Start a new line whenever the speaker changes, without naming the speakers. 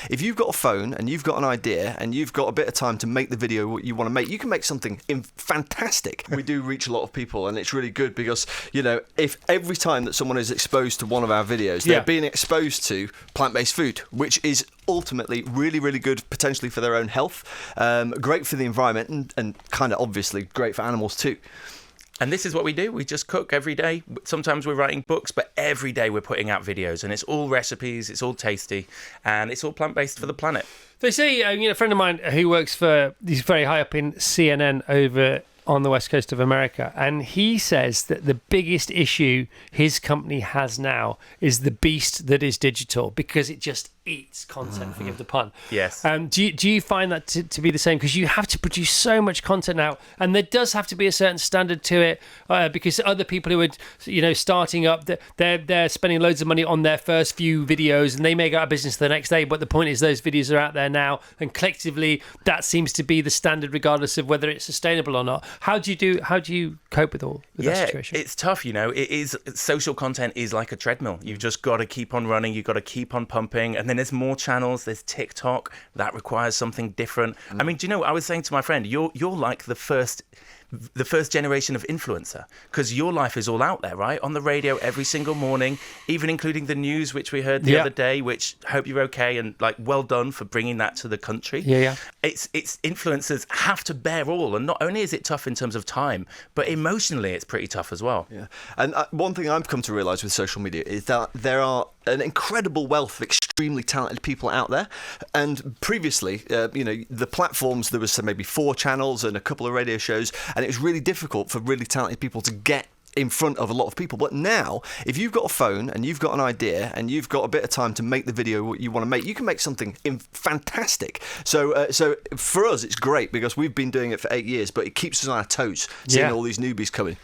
if you've got a phone and you've got an idea and you've got a bit of time to make the video what you want to make, you can make something fantastic. We do reach a lot of people, and it's really good because, if every time that someone is exposed to one of our videos, they're being exposed to plant-based food, which is ultimately really, really good potentially for their own health, great for the environment, and kind of obviously great for animals too.
And this is what we do. We just cook every day. Sometimes we're writing books, but every day we're putting out videos, and it's all recipes, it's all tasty, and it's all plant-based for the planet.
They say, a friend of mine who he's very high up in CNN over on the west coast of America, and he says that the biggest issue his company has now is the beast that is digital, because it just eats content, forgive the pun.
Yes.
Do you find that to be the same? Because you have to produce so much content now, and there does have to be a certain standard to it, because other people who are, starting up, they're spending loads of money on their first few videos, and they may go out of business the next day, but the point is those videos are out there now, and collectively that seems to be the standard regardless of whether it's sustainable or not. How do you cope with that situation?
It's tough, It is, social content is like a treadmill. You've just got to keep on running, you've got to keep on pumping, and then there's more channels. There's TikTok that requires something different. I mean, do you know, I was saying to my friend, you're like the first generation of influencer, because your life is all out there, right? On the radio every single morning, even including the news, which we heard the other day, which hope you're okay, and well done for bringing that to the country. It's influencers have to bear all, and not only is it tough in terms of time, but emotionally it's pretty tough as well.
And one thing I've come to realise with social media is that there are an incredible wealth of extremely talented people out there, and previously the platforms, there was maybe 4 channels and a couple of radio shows, and it was really difficult for really talented people to get in front of a lot of people. But now, if you've got a phone and you've got an idea and you've got a bit of time to make the video what you want to make, you can make something fantastic. So for us, it's great because we've been doing it for 8 years, but it keeps us on our toes, seeing all these newbies coming.